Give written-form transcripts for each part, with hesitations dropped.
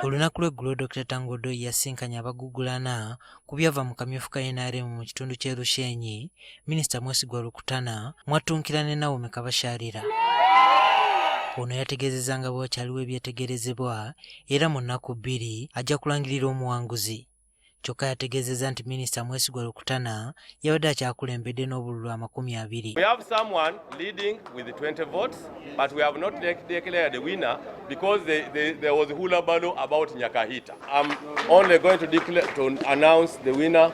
Olunaku lw'eggulo Dr. Tango Odoi yasinkanya abagugulana ku byava mu kamyufu ka NRM mu kitundu ky'e Lushenyi, Minisita Mwesigwa Rukutana mwatunkira ne Naomi Kabasharira. Ono yategeezezza nga bwakyaliwo ebyetegerezebwa era mu nnaku 2 ajja kulangirira omuwanguzi. Kyokka yategeezezza nti Minisita Mwesigwa Rukutana yabadde akyakulembedde n'obululu 20. We have someone leading with 20 votes, but we have not declared the winner because there was a hullabaloo about Nyakahita. I'm only going to announce the winner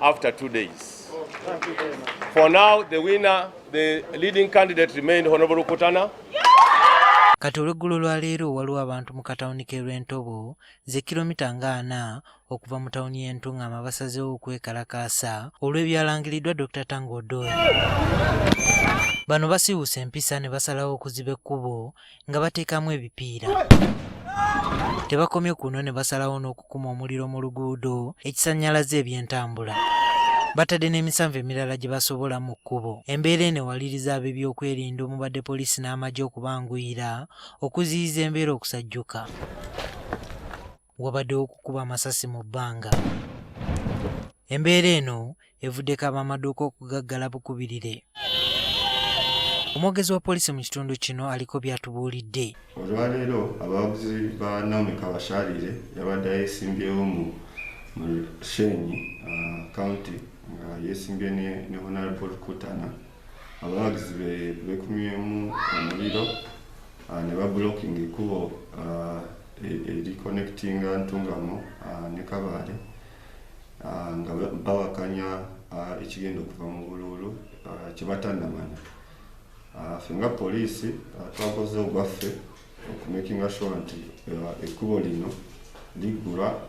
after 2 days. For now, the leading candidate remained Honorable Rukutana. Kati olw'eggulo lwa leero waliwo abantu mu katawuni k'e Lwentobo ze kilomita nga 4 okuva mu tawuni y'e Ntungama basazeewo okwekalakaasa olw'ebyalangiriddwa Dr. Tango Odoi. Bano basiiwusa empisa ne basalawo okuziba ekkubo nga bateekamu ebipiira. Tebakomye kuno ne basalawo n'okukuma omuliro mu luguudo ekisannyalaza eby'entambula. Batadde n'emisanvu emirala gye basobola mu kkubo. Embeera eno ewaliriza ab'ebyokwerinda omubadde poliisi n'amagye okubanguyira okuziyiza embeera okusajjuka. Wabaddewo okukuba amasasi mu bbanga. Embeera eno evuddeko ab'amaduuka okugaggala bukubirire. Omwogezi wa poliisi mu kitundu kino aliko byatubuulidde. Olwaleero abawagizi ba Naomi Kabasharire yabadde yeesimbyewo mu Lushenyi county nga yeesimbye ne Honorable Rukutana. Abawagizi beekumyemu omuliro ne bablocking ekkubo ericonnectinga Ntungamo ne Kabale nga bawakanya ekigenda okuva mu bululu kye batannamanya. Ffe nga poliisi twakoze ogwaffe okumakinga sure nti ekkubo lino liggulwa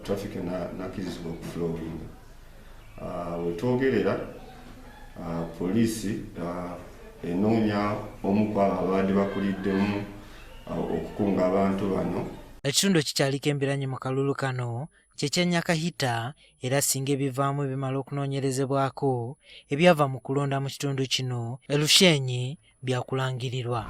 traffic nakkirizibwa okuflowinga. Wetwogerera poliisi enoonya omu ku abo abadde bakuliddemu okukunga abantu bano. Ekitundu ekikyaliko embeeranyi mu kalulu kano kyekya Nyakahita era singa ebivaamu ebimala okunoonyerezebwako ebyava mu kulonda mu kitundu kino e Lushenyi byakulangirirwa.